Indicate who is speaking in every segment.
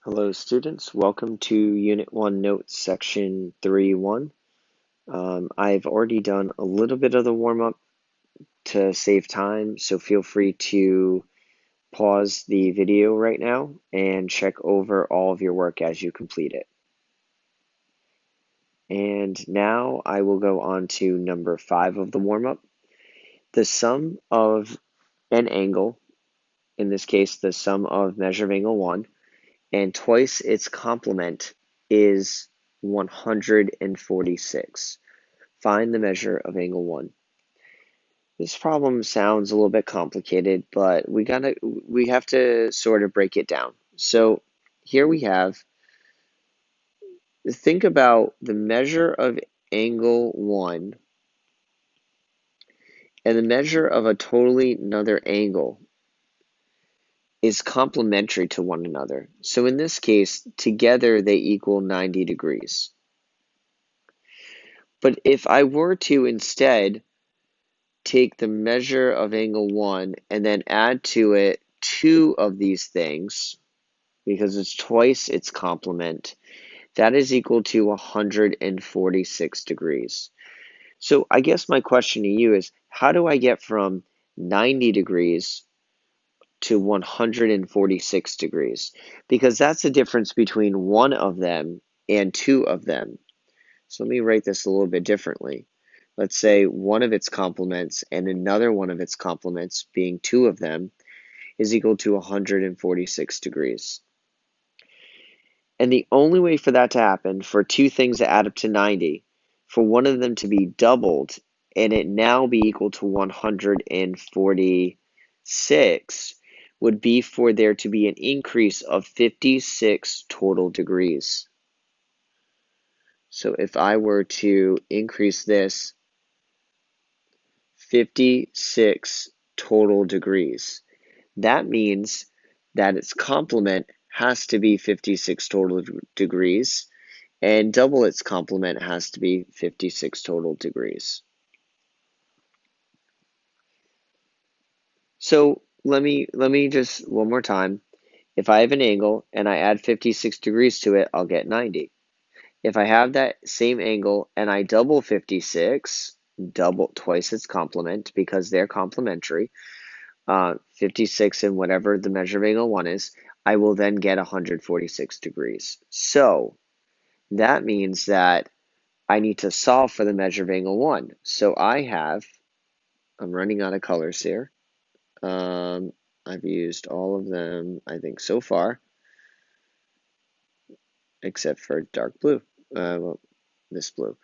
Speaker 1: Hello students, welcome to Unit 1 Notes Section 3.1. I've already done a little bit of the warm-up to save time, so feel free to pause the video right now and check over all of your work as you complete it. And now I will go on to number 5 of the warm-up. The sum of an angle, in this case the sum of measure of angle 1, and twice its complement is 146. Find the measure of angle 1. This problem sounds a little bit complicated, but we have to sort of break it down. So here we have, think about the measure of angle 1 and the measure of a totally another angle is complementary to one another. So in this case, together they equal 90 degrees. But if I were to instead take the measure of angle 1 and then add to it 2 of these things, because it's twice its complement, that is equal to 146 degrees. So I guess my question to you is, how do I get from 90 degrees to 146 degrees? Because that's the difference between one of them and 2 of them. So let me write this a little bit differently. Let's say one of its complements and another one of its complements, being 2 of them, is equal to 146 degrees. And the only way for that to happen, for 2 things that add up to 90, for one of them to be doubled and it now be equal to 146, would be for there to be an increase of 56 total degrees. So if I were to increase this 56 total degrees, that means that its complement has to be 56 total degrees, and double its complement has to be 56 total degrees. So let me just one more time. If I have an angle and I add 56 degrees to it, I'll get 90. If I have that same angle and I double 56, double twice its complement because they're complementary, 56 and whatever the measure of angle 1 is, I will then get 146 degrees. So that means that I need to solve for the measure of angle 1. So I'm running out of colors here. I've used all of them, I think, so far, except for dark blue, well, this blue.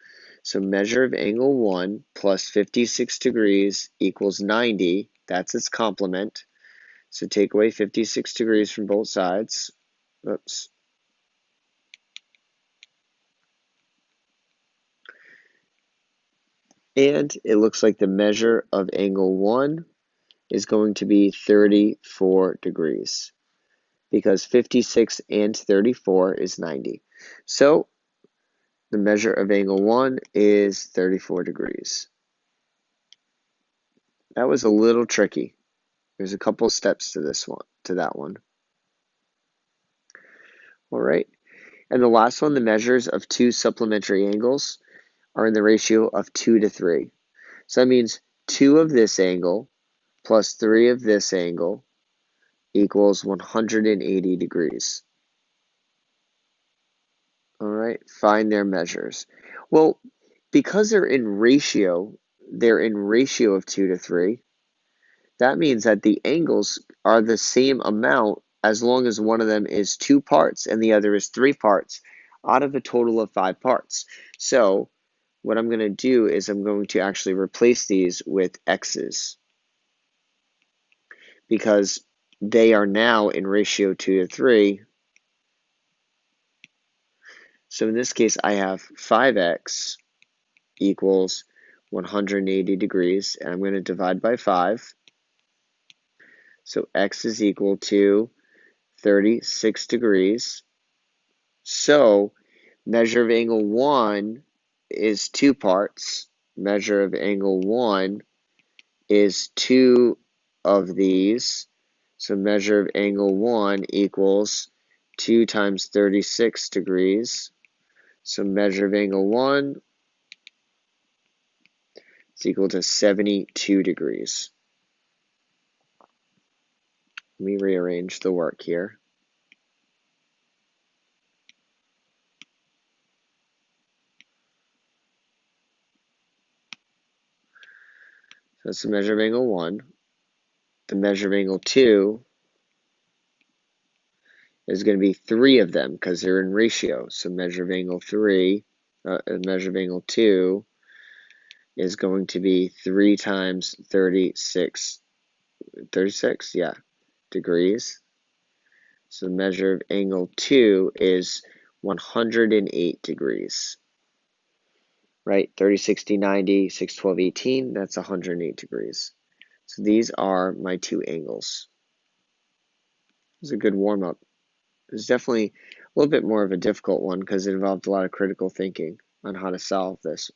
Speaker 1: So measure of angle 1 plus 56 degrees equals 90. That's its complement. So take away 56 degrees from both sides. Oops. And it looks like the measure of angle 1 is going to be 34 degrees because 56 and 34 is 90. So the measure of angle 1 is 34 degrees. That was a little tricky. There's a couple steps to that one. All right. And the last one, the measures of 2 supplementary angles are in the ratio of 2 to 3. So that means 2 of this angle plus 3 of this angle equals 180 degrees. All right, find their measures. Well, because they're in ratio of 2 to 3. That means that the angles are the same amount as long as one of them is 2 parts and the other is 3 parts out of a total of 5 parts. So what I'm going to do is I'm going to actually replace these with x's because they are now in ratio 2 to 3. So in this case, I have 5x equals 180 degrees, and I'm going to divide by 5. So x is equal to 36 degrees. So measure of angle 1 is 2 parts. Measure of angle 1 is 2 of these. So measure of angle 1 equals 2 times 36 degrees. So measure of angle 1 is equal to 72 degrees. Let me rearrange the work here. So that's the measure of angle 1. The measure of angle 2 is going to be 3 of them because they're in ratio. So measure of angle 3, measure of angle 2 is going to be 3 times 36, yeah, degrees. So the measure of angle 2 is 108 degrees. Right? 30, 60, 90, 6, 12, 18, that's 108 degrees. So these are my two angles. It was a good warm-up. It was definitely a little bit more of a difficult one because it involved a lot of critical thinking on how to solve this.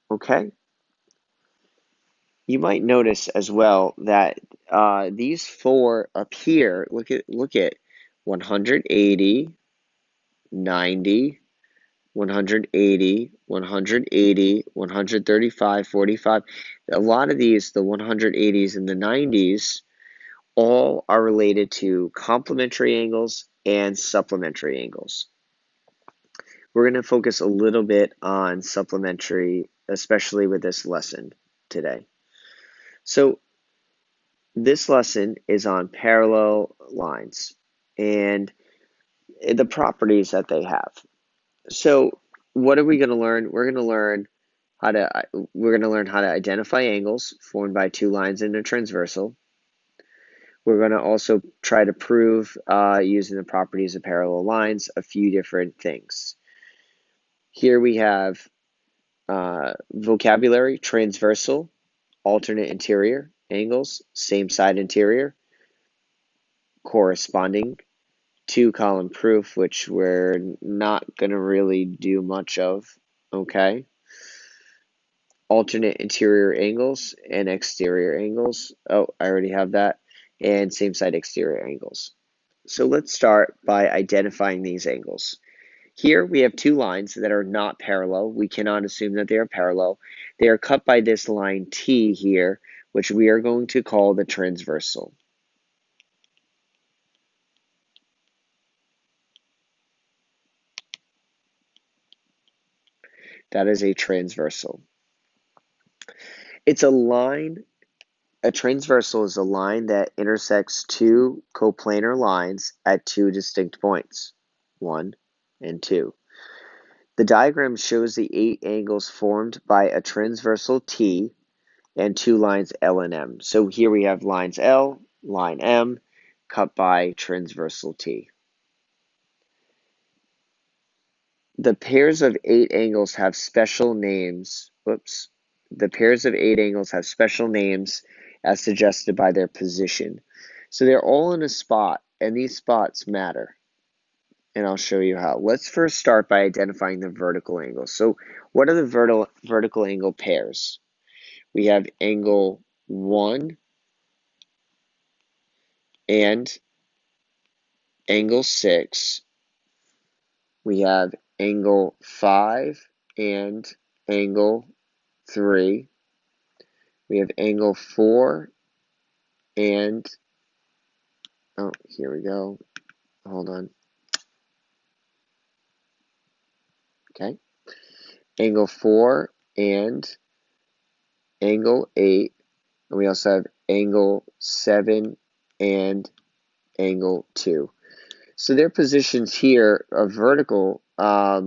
Speaker 1: Okay? You might notice as well that these four up here, look at 180, 90, 180, 180, 135, 45. A lot of these, the 180s and the 90s, all are related to complementary angles and supplementary angles. We're going to focus a little bit on supplementary, especially with this lesson today. So this lesson is on parallel lines and the properties that they have. So what are we going to learn? We're going to learn how to identify angles formed by two lines in a transversal. We're going to also try to prove, using the properties of parallel lines, a few different things. Here we have vocabulary: transversal, alternate interior angles, same side interior, corresponding, two-column proof, which we're not going to really do much of, okay? Alternate interior angles and exterior angles. Oh, I already have that. And same side exterior angles. So let's start by identifying these angles. Here we have two lines that are not parallel. We cannot assume that they are parallel. They are cut by this line T here, which we are going to call the transversal. That is a transversal. It's a line. A transversal is a line that intersects two coplanar lines at two distinct points, 1 and 2. The diagram shows the 8 angles formed by a transversal T and two lines L and M. So here we have lines L, line M, cut by transversal T. The pairs of 8 angles have special names. Whoops. The pairs of 8 angles have special names as suggested by their position. So they're all in a spot, and these spots matter. And I'll show you how. Let's first start by identifying the vertical angles. So what are the vertical angle pairs? We have angle 1 and angle 6. We have angle 5 and angle 3. We have angle 4 and, oh, here we go. Hold on. Okay. Angle 4 and angle 8. And we also have angle 7 and angle 2. So their positions here are vertical, are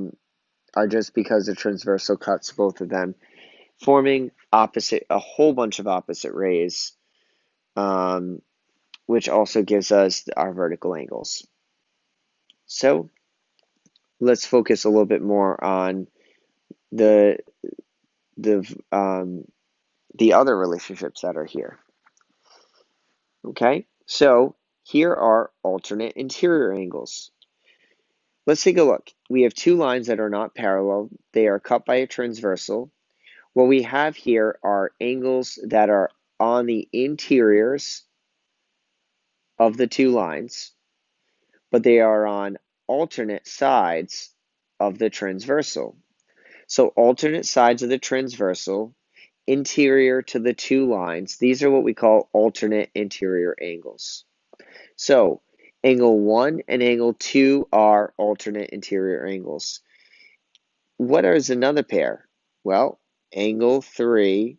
Speaker 1: just because the transversal cuts both of them, forming a whole bunch of opposite rays, which also gives us our vertical angles. So let's focus a little bit more on the other relationships that are here. Okay, so here are alternate interior angles. Let's take a look. We have two lines that are not parallel. They are cut by a transversal. What we have here are angles that are on the interiors of the two lines, but they are on alternate sides of the transversal. So alternate sides of the transversal, interior to the two lines, these are what we call alternate interior angles. So angle 1 and angle 2 are alternate interior angles. What is another pair? Well, angle 3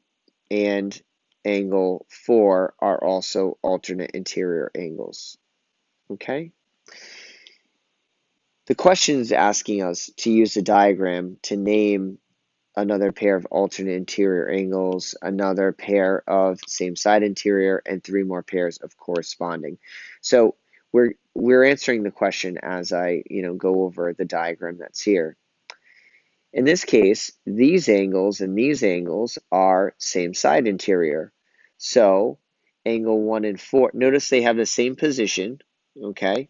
Speaker 1: and angle 4 are also alternate interior angles. Okay? The question is asking us to use a diagram to name another pair of alternate interior angles, another pair of same side interior, and 3 more pairs of corresponding. So we're answering the question as I go over the diagram that's here. In this case, these angles and these angles are same side interior. So angle 1 and 4, notice they have the same position, okay?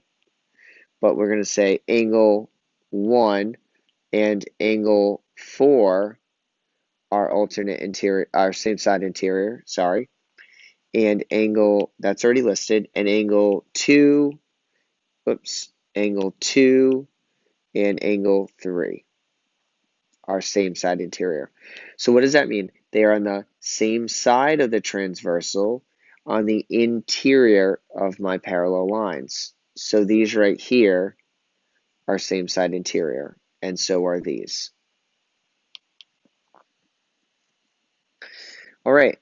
Speaker 1: But we're going to say angle 1 and angle 4 are alternate interior, are same side interior, sorry. And angle, that's already listed, and angle 2, angle 2 and angle 3 are same side interior. So what does that mean? They are on the same side of the transversal on the interior of my parallel lines. So these right here are same side interior, and so are these. All right,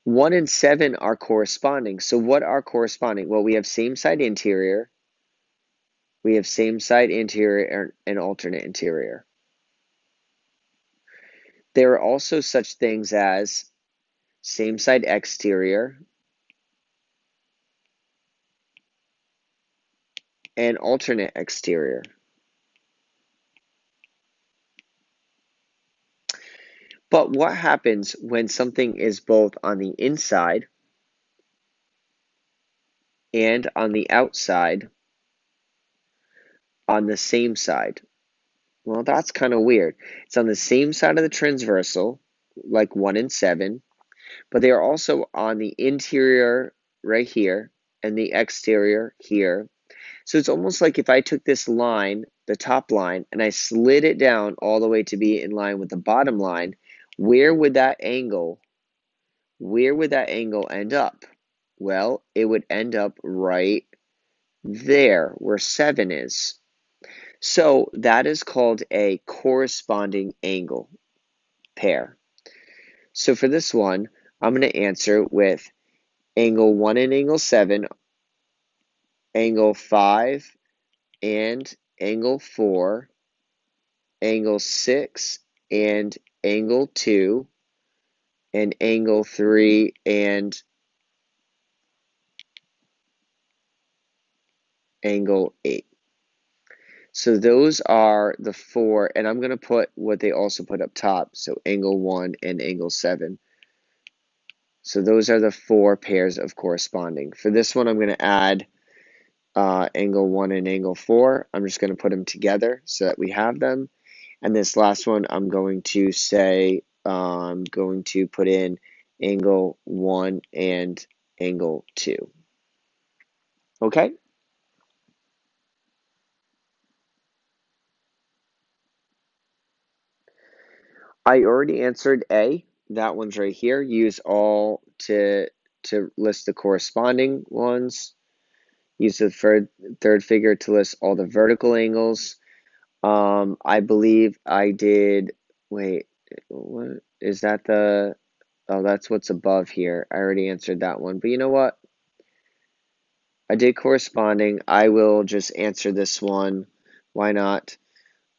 Speaker 1: 1 and 7 are corresponding. So what are corresponding? Well, we have same side interior, we have same side interior, and alternate interior. There are also such things as same side exterior and alternate exterior. But what happens when something is both on the inside and on the outside on the same side? Well, that's kind of weird. It's on the same side of the transversal, like 1 and 7, but they are also on the interior right here and the exterior here. So it's almost like if I took this line, the top line, and I slid it down all the way to be in line with the bottom line, where would that angle end up? Well, it would end up right there where 7 is. So that is called a corresponding angle pair. So for this one, I'm going to answer with angle 1 and angle 7, angle 5 and angle 4, angle 6 and angle 2, and angle 3 and angle 8. So those are the 4, and I'm going to put what they also put up top, so angle 1 and angle 7. So those are the 4 pairs of corresponding. For this one, I'm going to add angle 1 and angle 4. I'm just going to put them together so that we have them. And this last one, I'm going to say, I'm going to put in angle 1 and angle 2. Okay? I already answered A. That one's right here. Use all to list the corresponding ones. Use the third figure to list all the vertical angles. I believe I did, wait, what is that oh, that's what's above here. I already answered that one. But you know what? I did corresponding. I will just answer this one. Why not?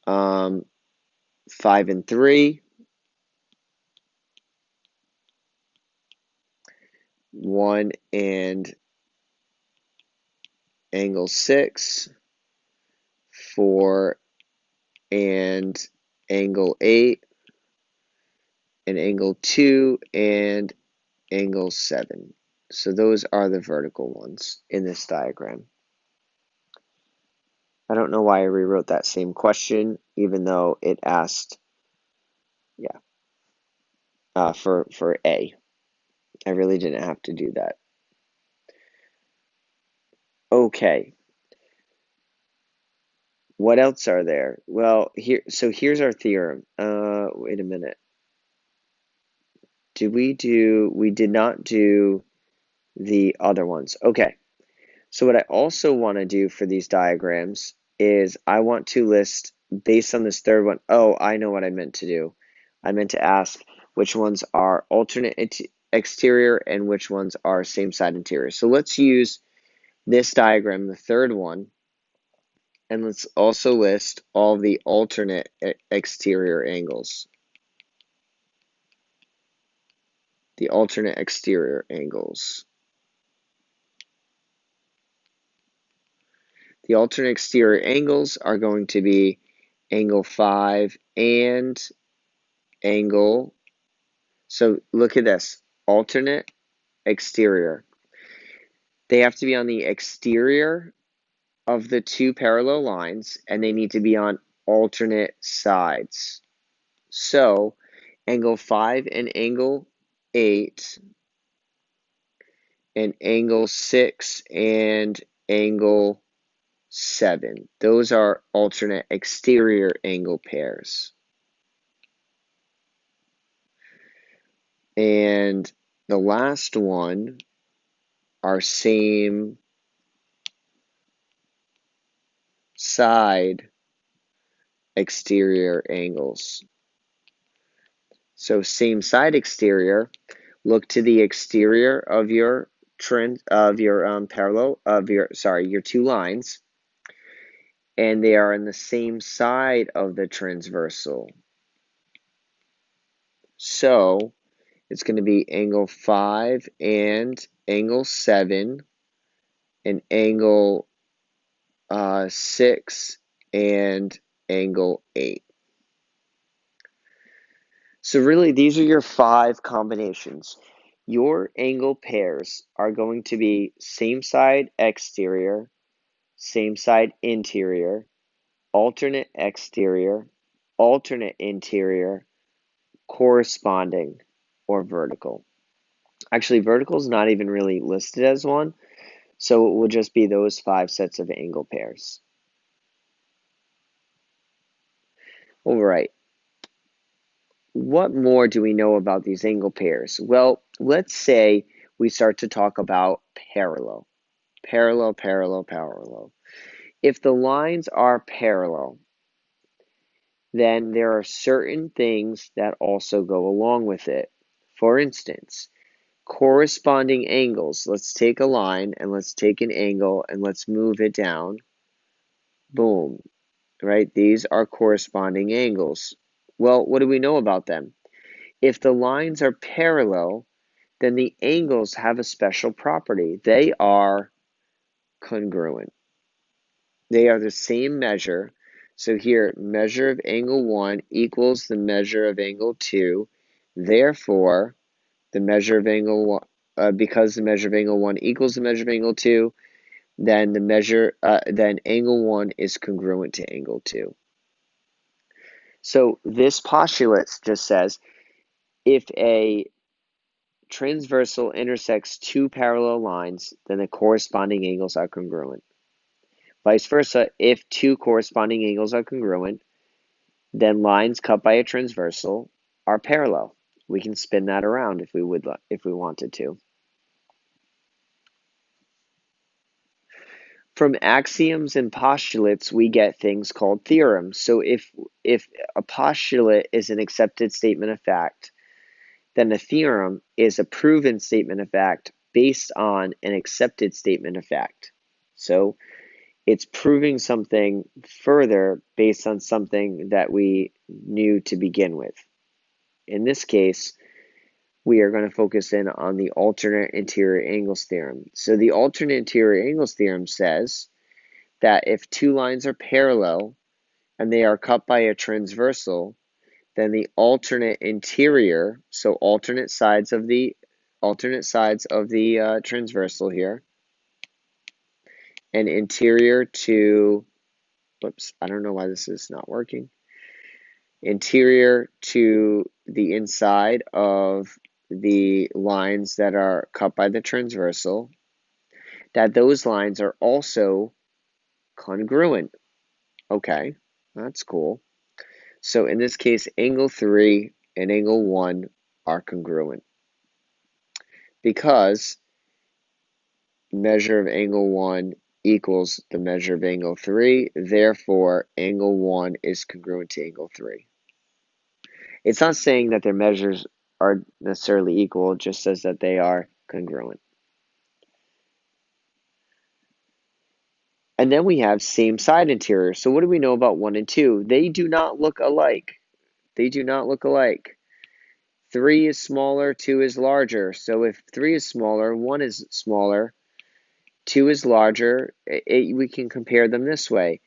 Speaker 1: 5 and 3. 1 and angle 6. 4 and angle 8. And angle 2 and angle 7. So those are the vertical ones in this diagram. I don't know why I rewrote that same question, even though it asked, for A. I really didn't have to do that. Okay. What else are there? Well, here's our theorem. Wait a minute. We did not do the other ones. Okay. So what I also want to do for these diagrams is I want to list, based on this third one, oh, I know what I meant to do. I meant to ask which ones are alternate exterior and which ones are same side interior. So let's use this diagram, the third one, and let's also list all the alternate exterior angles. The alternate exterior angles. The alternate exterior angles are going to be angle 5 and angle. So look at this. Alternate exterior. They have to be on the exterior of the two parallel lines, and they need to be on alternate sides. So angle 5 and angle 8 and angle 6 and angle 7. Those are alternate exterior angle pairs. And the last one are same side exterior angles. So same side exterior, look to the exterior of your your two lines, and they are on the same side of the transversal. So it's going to be angle 5 and angle 7 and angle 6 and angle 8. So really, these are your 5 combinations. Your angle pairs are going to be same side exterior, same side interior, alternate exterior, alternate interior, corresponding, or vertical. Actually, vertical is not even really listed as one, so it will just be those 5 sets of angle pairs. All right. What more do we know about these angle pairs? Well, let's say we start to talk about parallel. Parallel, parallel, parallel. If the lines are parallel, then there are certain things that also go along with it. For instance, corresponding angles. Let's take a line and let's take an angle and let's move it down. Boom. Right? These are corresponding angles. Well, what do we know about them? If the lines are parallel, then the angles have a special property. They are congruent. They are the same measure. So here, measure of angle 1 equals the measure of angle 2. Therefore, the measure of angle 1, because the measure of angle 1 equals the measure of angle 2, then then angle 1 is congruent to angle 2. So this postulate just says if a transversal intersects two parallel lines, then the corresponding angles are congruent. Vice versa, if two corresponding angles are congruent, then lines cut by a transversal are parallel. We can spin that around if we wanted to. From axioms and postulates, we get things called theorems. So if a postulate is an accepted statement of fact, then a theorem is a proven statement of fact based on an accepted statement of fact. So it's proving something further based on something that we knew to begin with. In this case, we are going to focus in on the alternate interior angles theorem. So the alternate interior angles theorem says that if two lines are parallel and they are cut by a transversal, then the alternate interior, so alternate sides of the transversal here, and interior to, whoops, I don't know why this is not working, interior to the inside of the lines that are cut by the transversal, that those lines are also congruent. Okay, that's cool. So in this case, angle 3 and angle 1 are congruent because measure of angle 1 equals the measure of angle 3. Therefore, angle 1 is congruent to angle 3. It's not saying that their measures are necessarily equal, it just says that they are congruent. And then we have same side interior. So what do we know about 1 and 2? They do not look alike. They do not look alike. 3 is smaller, 2 is larger. So if 3 is smaller, 1 is smaller, 2 is larger, we can compare them this way.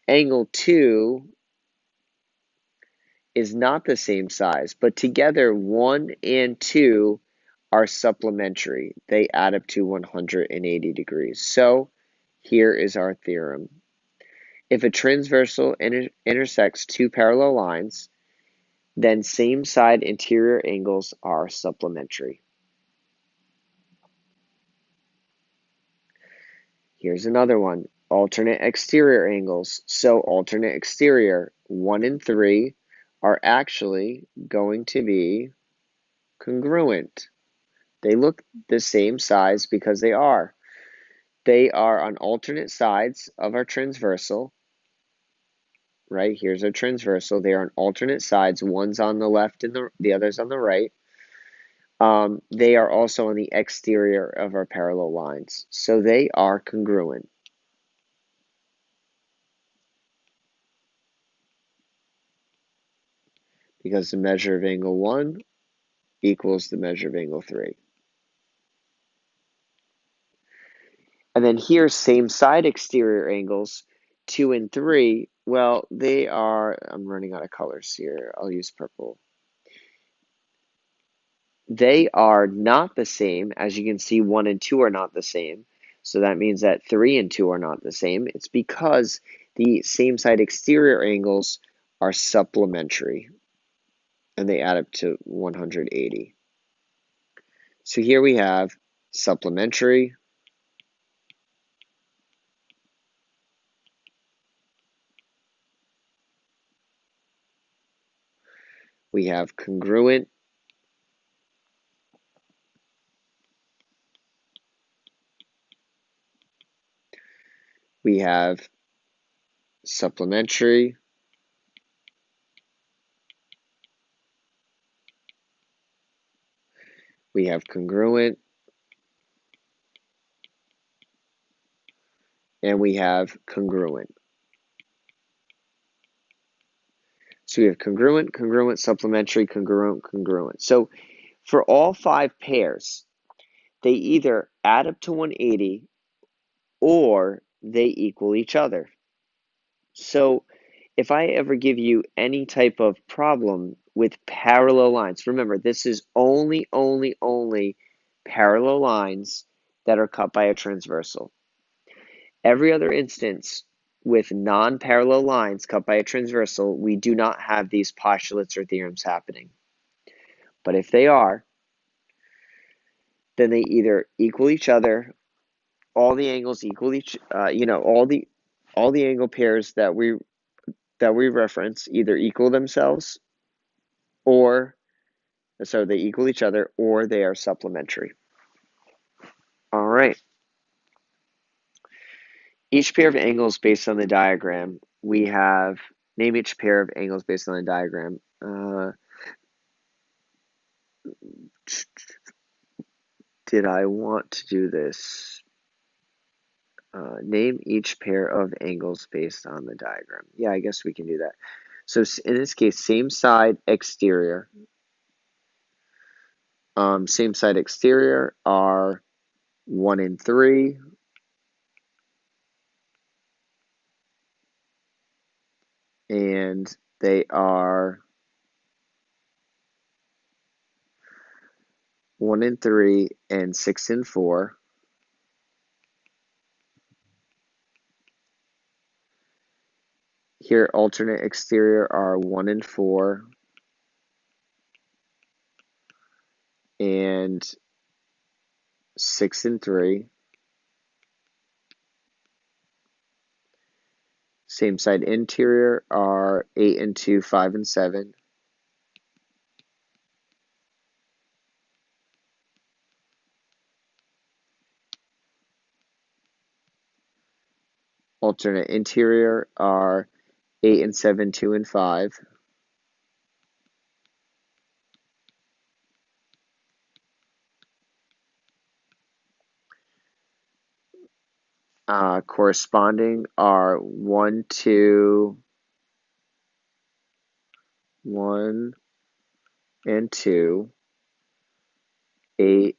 Speaker 1: Angle 2 is not the same size, but together 1 and 2 are supplementary. They add up to 180 degrees. So here is our theorem. If a transversal intersects two parallel lines, then same side interior angles are supplementary. Here's another one. Alternate exterior angles. So alternate exterior, 1 and 3 are actually going to be congruent. They look the same size because they are. They are on alternate sides of our transversal. Right, here's our transversal. They are on alternate sides. One's on the left and the other's on the right. They are also on the exterior of our parallel lines. So they are congruent. Because the measure of angle 1 equals the measure of angle 3. And then here's same side exterior angles, 2 and 3. Well, they are, I'm running out of colors here. I'll use purple. They are not the same. As you can see, 1 and 2 are not the same. So that means that 3 and 2 are not the same. It's because the same side exterior angles are supplementary. And they add up to 180. So here we have supplementary, we have congruent, we have supplementary, we have congruent, and we have congruent. So we have congruent, congruent, supplementary, congruent, congruent. So for all 5 pairs, they either add up to 180 or they equal each other. So if I ever give you any type of problem with parallel lines, remember this is only parallel lines that are cut by a transversal. Every other instance with non-parallel lines cut by a transversal, we do not have these postulates or theorems happening. But if they are, then they either equal each other, all the angles equal each, all the angle pairs that we reference either equal themselves or so they equal each other or they are supplementary. All right. Each pair of angles based on the diagram, we have name each pair of angles based on the diagram. Did I want to do this? Name each pair of angles based on the diagram. Yeah, I guess we can do that. So in this case, same side exterior. Same side exterior are 1 and 3. And they are 1 and 3 and 6 and 4. Here, alternate exterior are 1 and 4 and 6 and 3. Same side interior are 8 and 2, 5 and 7. Alternate interior are 8 and 7, 2 and 5. Corresponding are 1, 2, 1 and 2, 8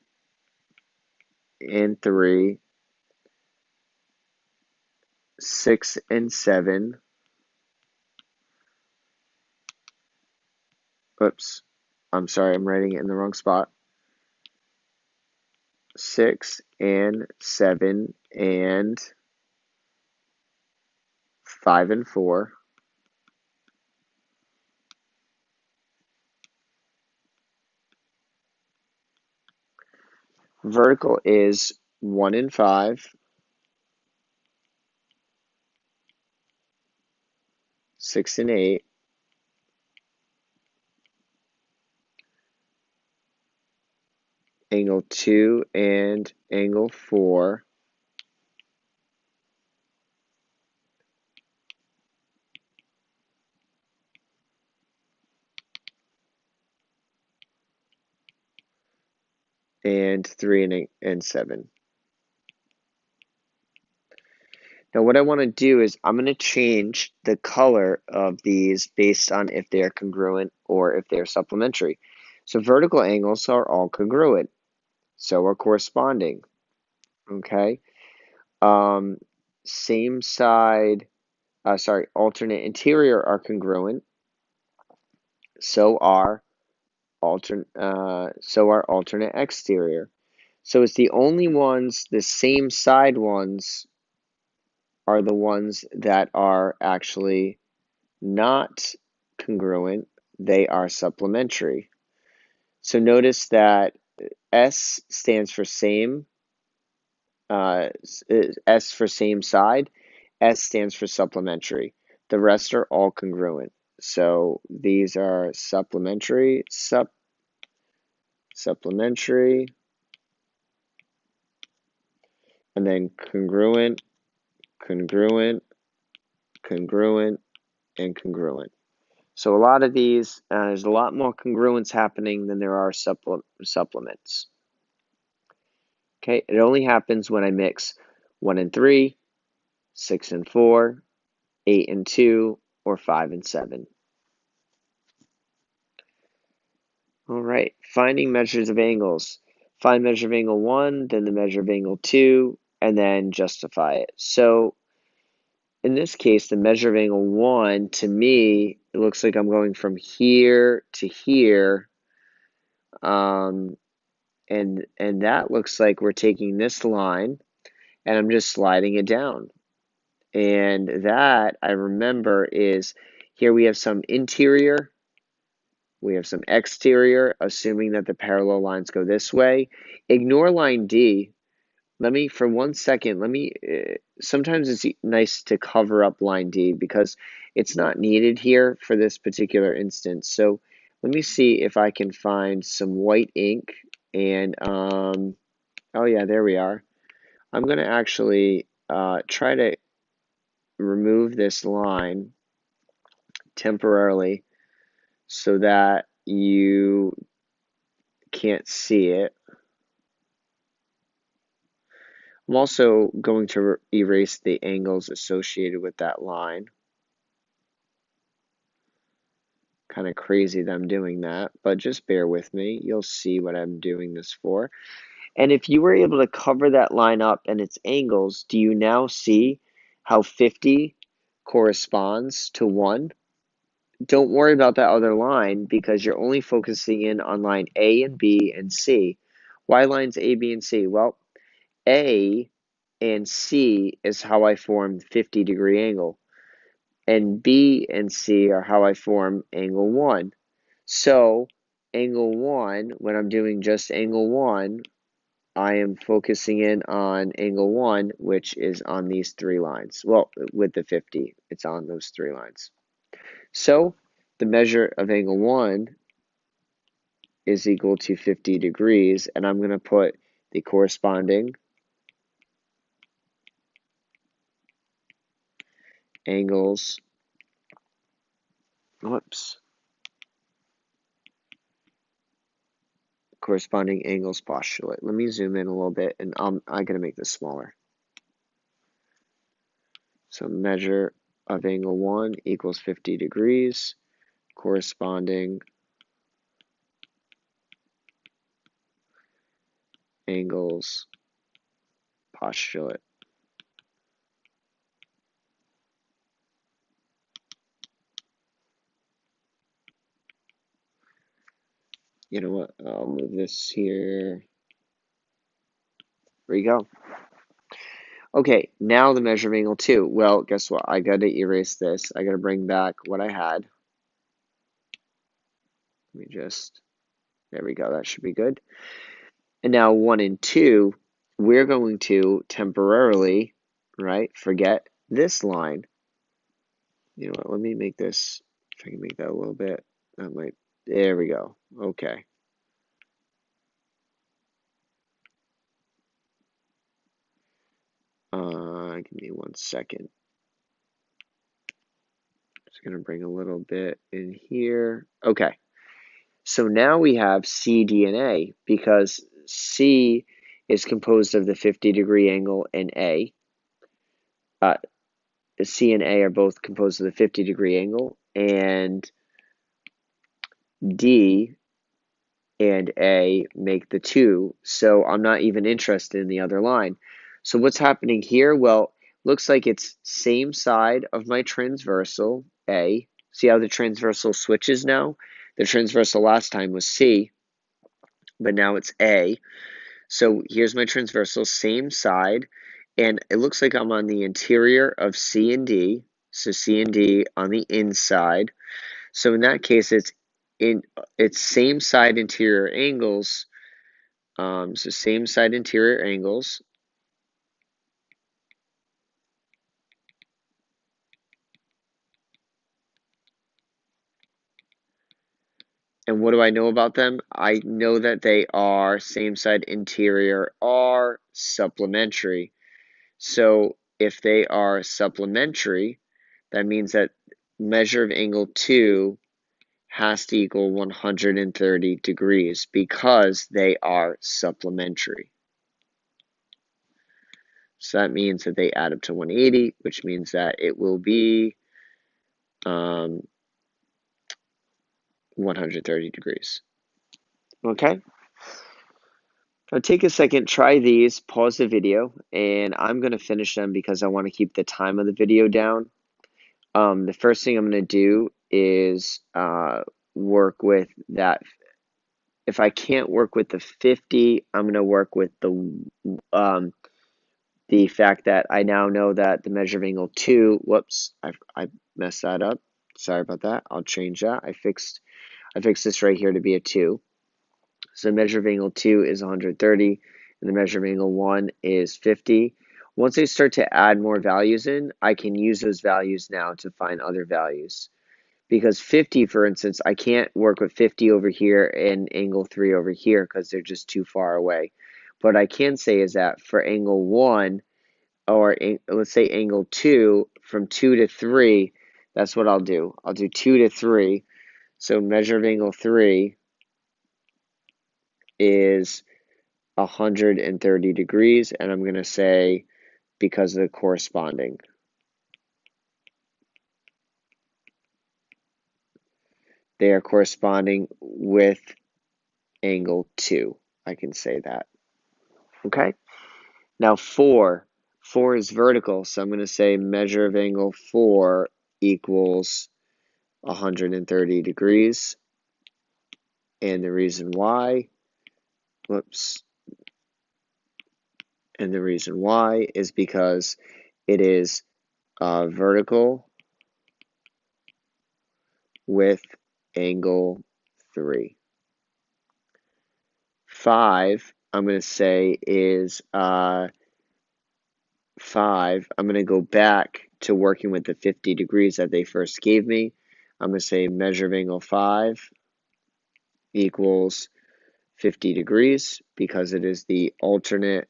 Speaker 1: and 3, 6 and 7. Oops, I'm sorry, I'm writing it in the wrong spot. 6 and 7 and 5 and 4. Vertical is 1 and 5, 6 and 8, angle 2 and angle 4, and 3 and 7. Now what I want to do is I'm going to change the color of these based on if they are congruent or if they are supplementary. So vertical angles are all congruent. So are corresponding. Okay. Same side, alternate interior are congruent. So are alternate exterior. So it's the only ones, the same side ones are the ones that are actually not congruent, they are supplementary. So notice that S stands for same, S for same side, S stands for supplementary. The rest are all congruent. So these are supplementary, supplementary, and then congruent, congruent, congruent, and congruent. So a lot of these, there's a lot more congruence happening than there are supplements. Okay, it only happens when I mix 1 and 3, 6 and 4, 8 and 2, or 5 and 7. All right, finding measures of angles. Find measure of angle 1, then the measure of angle 2, and then justify it. So in this case, the measure of angle 1, to me, it looks like I'm going from here to here. And that looks like we're taking this line, and I'm just sliding it down. And that, I remember, is here we have some interior, we have some exterior, assuming that the parallel lines go this way. Ignore line D. For 1 second, sometimes it's nice to cover up line D because it's not needed here for this particular instance. So let me see if I can find some white ink and, oh yeah, there we are. I'm going to actually try to remove this line temporarily so that you can't see it. I'm also going to erase the angles associated with that line. Kind of crazy that I'm doing that, but just bear with me. You'll see what I'm doing this for. And if you were able to cover that line up and its angles, do you now see how 50 corresponds to 1? Don't worry about that other line because you're only focusing in on line A and B and C. Why lines A, B, and C? Well, A and C is how I form 50-degree angle. And B and C are how I form angle 1. So angle 1, when I'm doing just angle 1, I am focusing in on angle 1, which is on these 3 lines. Well, with the 50, it's on those 3 lines. So the measure of angle 1 is equal to 50 degrees, and I'm going to put the corresponding angles, corresponding angles postulate. Let me zoom in a little bit, and I'm going to make this smaller. So measure of angle 1 equals 50 degrees, corresponding angles postulate. You know what? I'll move this here. There you go. Okay, now the measure of angle 2. Well, guess what? I got to erase this. I got to bring back what I had. Let me just, there we go. That should be good. And now 1 and 2, we're going to temporarily, right, forget this line. You know what? Let me make this, if I can make that a little bit. That might, there we go. Okay. Give me 1 second. Just going to bring a little bit in here. Okay. So now we have C, D, and A because C is composed of the 50-degree angle and A. C and A are both composed of the 50-degree angle, and D and A make the 2, so I'm not even interested in the other line. So what's happening here? Well, looks like it's same side of my transversal, A. See how the transversal switches now? The transversal last time was C, but now it's A. So here's my transversal, same side, and it looks like I'm on the interior of C and D, so C and D on the inside. So in that case, it's same side interior angles. So same side interior angles. And what do I know about them? I know that they are same side interior are supplementary. So if they are supplementary, that means that measure of angle 2 has to equal 130 degrees because they are supplementary. So that means that they add up to 180, which means that it will be 130 degrees. Okay? Now take a second, try these, pause the video, and I'm going to finish them because I want to keep the time of the video down. The first thing I'm going to do is work with that. If I can't work with the 50, I'm going to work with the fact that I now know that the measure of angle 2, whoops, I messed that up. Sorry about that. I'll change that. I fixed this right here to be a 2. So the measure of angle 2 is 130, and the measure of angle 1 is 50. Once I start to add more values in, I can use those values now to find other values. Because 50, for instance, I can't work with 50 over here and angle 3 over here because they're just too far away. What I can say is that for angle 1, or let's say angle 2, from 2 to 3, that's what I'll do. I'll do 2 to 3. So measure of angle 3 is 130 degrees, and I'm going to say because of the corresponding. They are corresponding with angle 2. I can say that. Okay? Now 4 is vertical, so I'm going to say measure of angle 4 equals 130 degrees. And the reason why, and the reason why is because it is vertical with angle 3. 5, I'm going to say is 5. I'm going to go back to working with the 50 degrees that they first gave me. I'm going to say measure of angle 5 equals 50 degrees because it is the alternate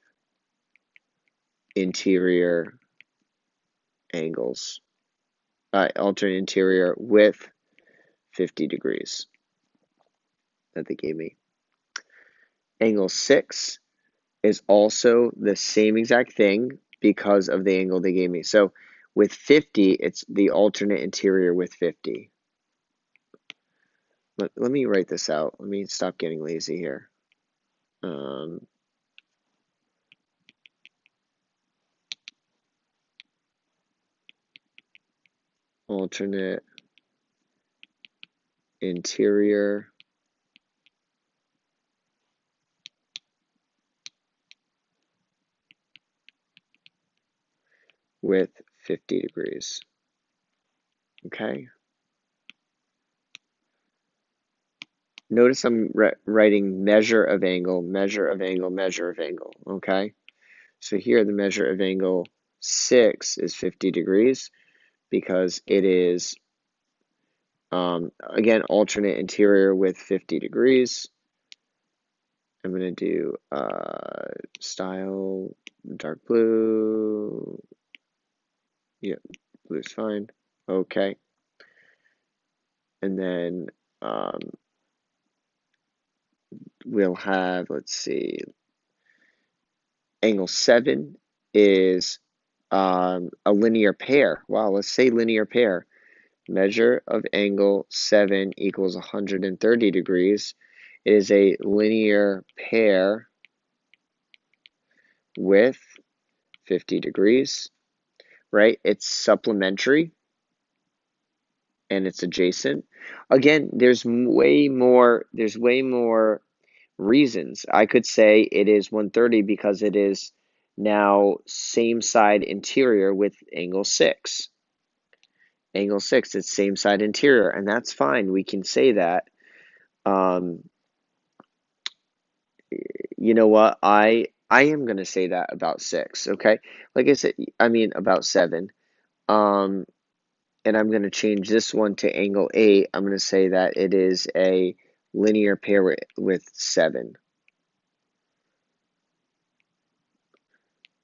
Speaker 1: interior angles, alternate interior with 50 degrees that they gave me. Angle 6 is also the same exact thing because of the angle they gave me. So with 50, it's the alternate interior with 50. Let me write this out. Let me stop getting lazy here. Alternate interior with 50 degrees. Okay. Notice I'm writing measure of angle, measure of angle, measure of angle. Okay. So here the measure of angle 6 is 50 degrees because it is, again, alternate interior with 50 degrees. I'm going to do style, dark blue. Yep, blue's fine. Okay. And then we'll have, let's see, angle 7 is a linear pair. Wow, let's say linear pair. Measure of angle 7 equals 130 degrees. It is a linear pair with 50 degrees, right? It's supplementary and it's adjacent. Again, there's way more reasons. I could say it is 130 because it is now same side interior with angle 6. Angle 6, it's same side interior, and that's fine. We can say that. You know what? I am going to say that about 6, okay? Like I said, I mean about 7. Um, and I'm going to change this one to angle 8. I'm going to say that it is a linear pair with 7.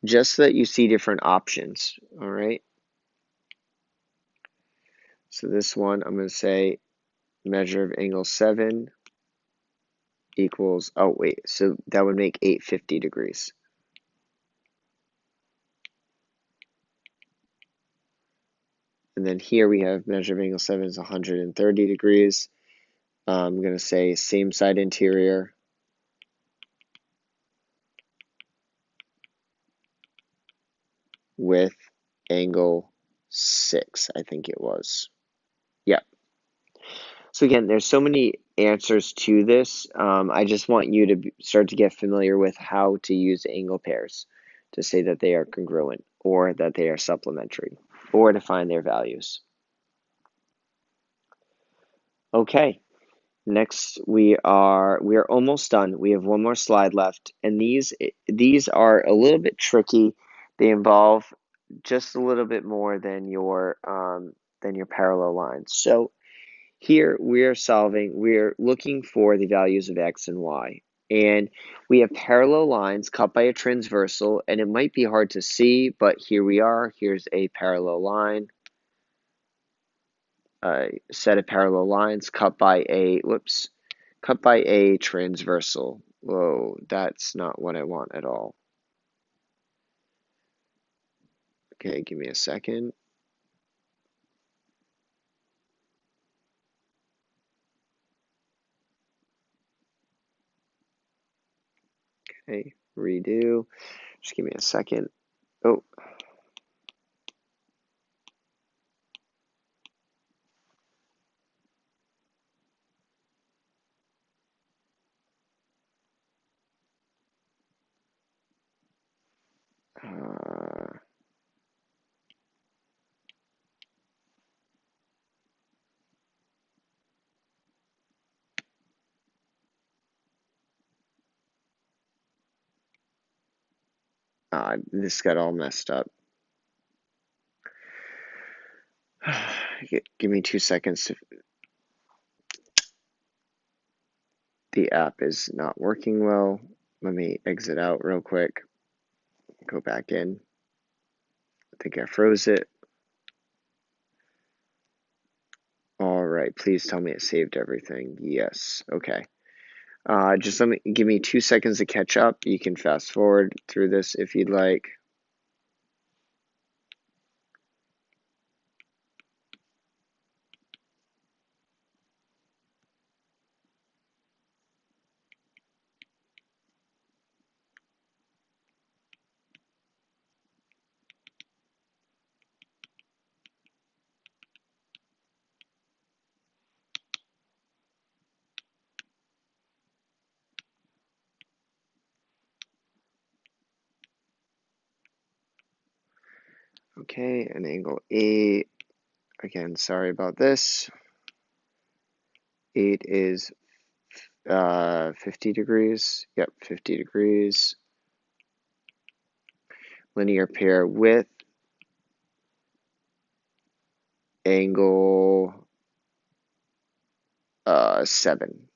Speaker 1: Just so that you see different options, all right? So this one, I'm going to say measure of angle 7 equals, oh wait, so that would make 850 degrees. And then here we have measure of angle 7 is 130 degrees. I'm going to say same side interior with angle 6, I think it was. Yeah. So again, there's so many answers to this. I just want you to start to get familiar with how to use angle pairs to say that they are congruent or that they are supplementary or to find their values. Okay. Next, we are almost done. We have one more slide left, and these are a little bit tricky. They involve just a little bit more than your parallel lines. So here we're looking for the values of x and y, and we have parallel lines cut by a transversal, and it might be hard to see, but here we are. Here's a parallel line. A set of parallel lines cut by a transversal. Whoa, that's not what I want at all. Okay, give me a second. Okay, redo. Just give me a second. Oh. This got all messed up. Give me 2 seconds. The app is not working well. Let me exit out real quick. Go back in. I think I froze it. All right, please tell me it saved everything. Yes, okay. Just give me 2 seconds to catch up. You can fast forward through this if you'd like. Okay, an angle 8. Again, sorry about this. 8 is 50 degrees. Yep, 50 degrees. Linear pair with angle 7.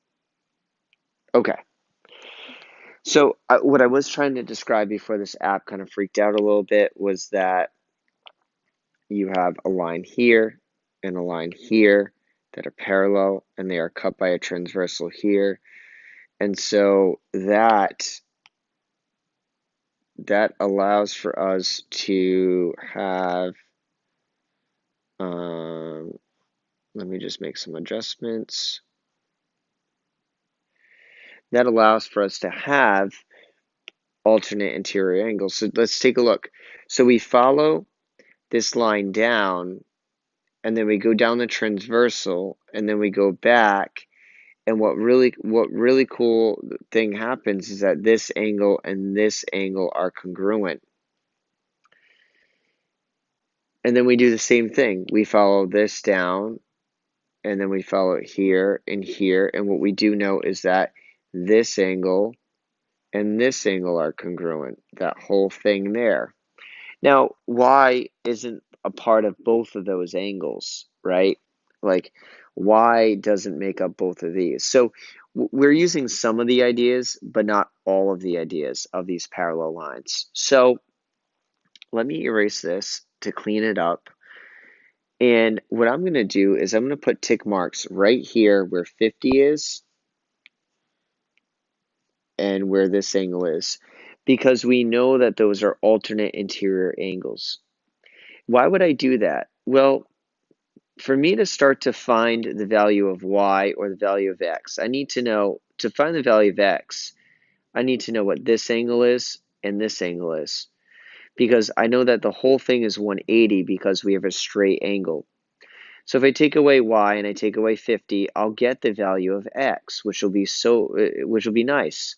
Speaker 1: Okay. So what I was trying to describe before this app kind of freaked out a little bit was that you have a line here and a line here that are parallel, and they are cut by a transversal here. And so that allows for us to have, let me just make some adjustments. That allows for us to have alternate interior angles. So let's take a look. So we follow this line down, and then we go down the transversal, and then we go back. And what really cool thing happens is that this angle and this angle are congruent. And then we do the same thing. We follow this down, and then we follow it here and here. And what we do know is that this angle and this angle are congruent. That whole thing there. Now, y isn't a part of both of those angles, right? Like, y doesn't make up both of these. So we're using some of the ideas, but not all of the ideas of these parallel lines. So let me erase this to clean it up. And what I'm going to do is I'm going to put tick marks right here where 50 is and where this angle is, because we know that those are alternate interior angles. Why would I do that? Well, for me to start to find the value of y or the value of x, I need to know, to find the value of x, I need to know what this angle is and this angle is. Because I know that the whole thing is 180 because we have a straight angle. So if I take away y and I take away 50, I'll get the value of x, which will be nice.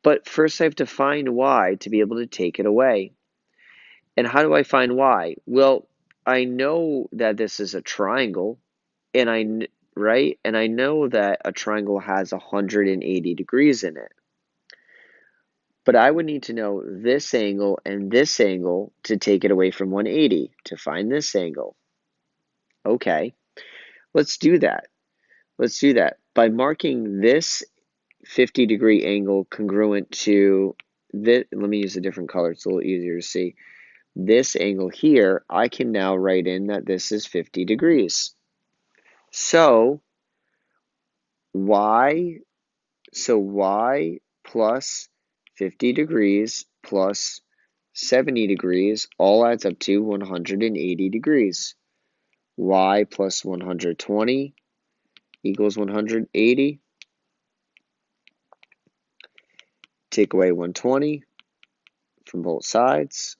Speaker 1: But first I have to find y to be able to take it away. And how do I find y? Well, I know that this is a triangle, and right? And I know that a triangle has 180 degrees in it. But I would need to know this angle and this angle to take it away from 180 to find this angle. Okay, let's do that. Let's do that. By marking this 50-degree angle congruent to this, let me use a different color, it's a little easier to see. This angle here, I can now write in that this is 50 degrees. So y plus 50 degrees plus 70 degrees all adds up to 180 degrees. Y plus 120 equals 180. Take away 120 from both sides,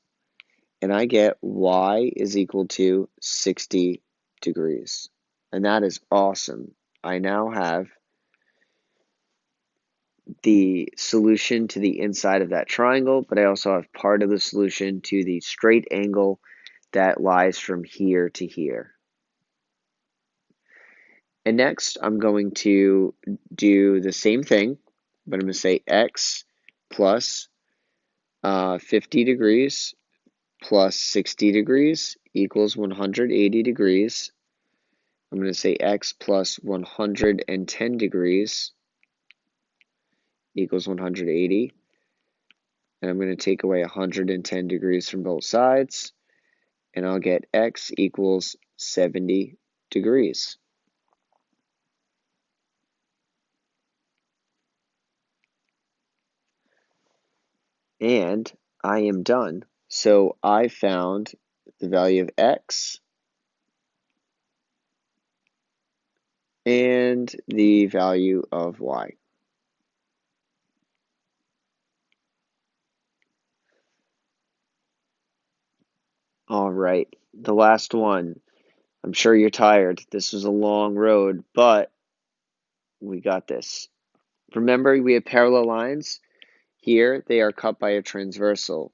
Speaker 1: and I get y is equal to 60 degrees. And that is awesome. I now have the solution to the inside of that triangle, but I also have part of the solution to the straight angle that lies from here to here. And next, I'm going to do the same thing, but I'm going to say x plus 50 degrees plus 60 degrees equals 180 degrees. I'm going to say x plus 110 degrees equals 180. And I'm going to take away 110 degrees from both sides, and I'll get x equals 70 degrees. And I am done. So I found the value of x and the value of y. All right, the last one. I'm sure you're tired. This was a long road, but we got this. Remember, we have parallel lines. Here, they are cut by a transversal.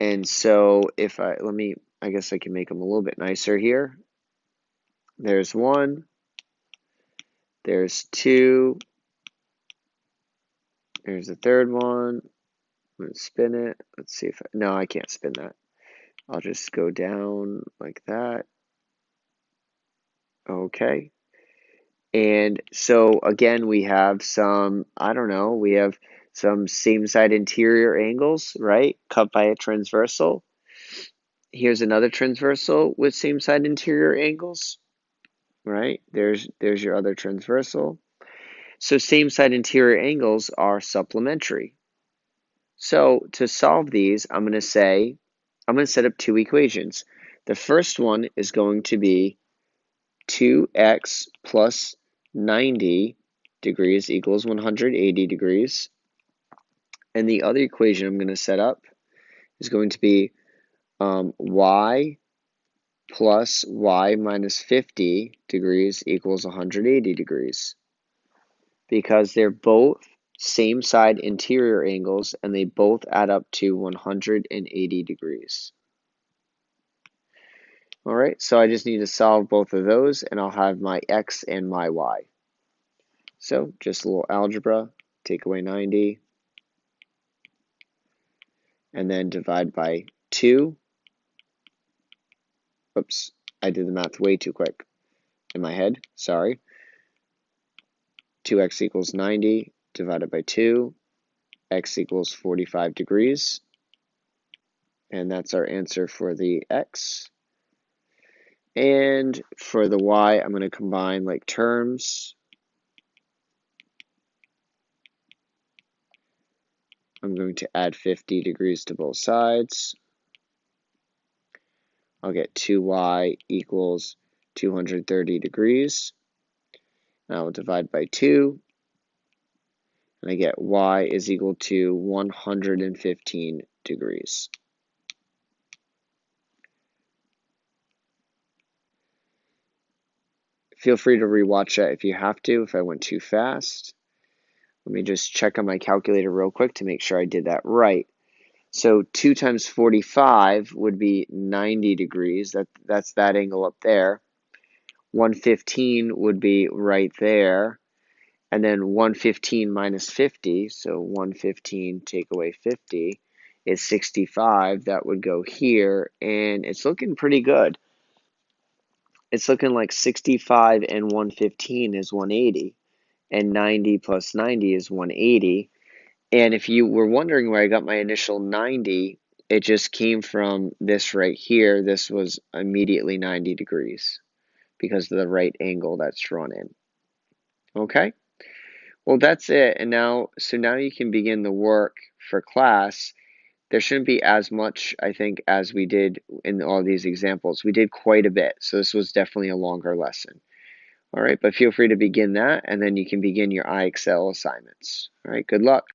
Speaker 1: And so if I guess I can make them a little bit nicer here. There's one, there's two, there's a third one. I'm going to spin it. Let's see if, no, I can't spin that. I'll just go down like that. Okay. And so again, we have some, I don't know, we have some same side interior angles, right? Cut by a transversal. Here's another transversal with same side interior angles, right? There's your other transversal. So same side interior angles are supplementary. So to solve these, I'm going to set up two equations. The first one is going to be 2x plus 90 degrees equals 180 degrees. And the other equation I'm going to set up is going to be y plus y minus 50 degrees equals 180 degrees. Because they're both same side interior angles and they both add up to 180 degrees. All right, so I just need to solve both of those and I'll have my x and my y. So just a little algebra, take away 90, and then divide by 2. Oops, I did the math way too quick in my head, sorry. 2x equals 90 divided by 2, x equals 45 degrees. And that's our answer for the x. And for the y, I'm going to combine like terms. I'm going to add 50 degrees to both sides. I'll get 2y equals 230 degrees. And I will divide by 2. And I get y is equal to 115 degrees. Feel free to rewatch that if you have to, if I went too fast. Let me just check on my calculator real quick to make sure I did that right. So 2 times 45 would be 90 degrees. That's that angle up there. 115 would be right there. And then 115 minus 50, so 115 take away 50 is 65. That would go here, and it's looking pretty good. It's looking like 65 and 115 is 180, and 90 plus 90 is 180. And if you were wondering where I got my initial 90, it just came from this right here. This was immediately 90 degrees because of the right angle that's drawn in. Okay? Well, that's it. And now you can begin the work for class. There shouldn't be as much, I think, as we did in all these examples. We did quite a bit, so this was definitely a longer lesson. All right, but feel free to begin that, and then you can begin your IXL assignments. All right, good luck.